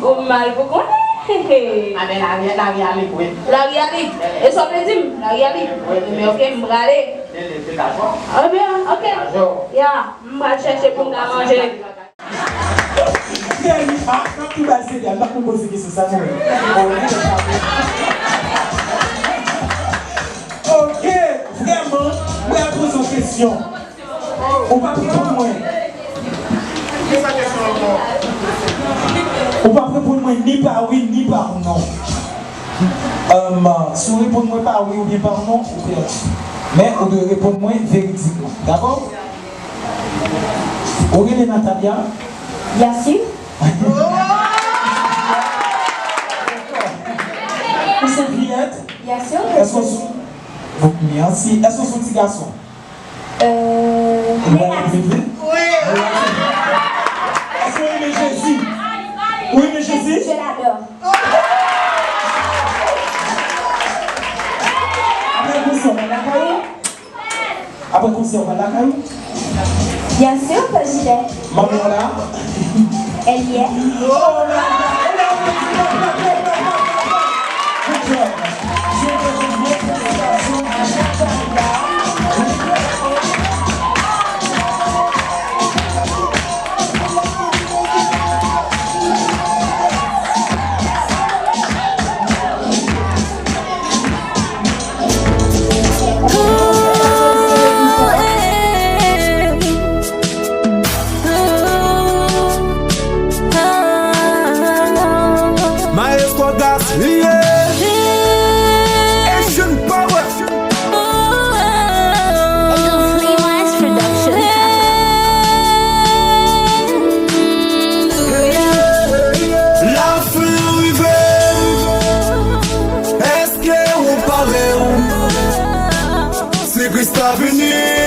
Au mal pour qu'on ait. Ah, mais la réalité, oui. La réalité. Et ça veut dire, la réalité. Mais ok, je vais aller. Ah bien, ok. Ya, je vais chercher pour nous manger. Quand tu vas essayer, il va nous poser des questions. Ok, vraiment, je vais poser une question. On va répondre moi. On va répondre moi ni par oui ni par non. Si vous répondez moi par oui ou bien par non, vous perdez. Mais on doit répondre moi véridiquement. D'accord? Aurélie et Natalia? Bien sûr. Vous êtes Juliette? Bien sûr. Est-ce que vous... Merci. Est-ce que vous êtes petit garçon? Négatif. Oui. Est-ce que vous aimez Jésus? Oui, mais Jésus? Je l'adore. Après concert, on va la caillou? Après concert, on va la caillou? Bien sûr que je l'ai. Maman là? Elle y est. Oh là Good job. Maestro Gas, yeah. Asian power. La fin arrivée. Est-ce qu'on parle? C'est Christ venu.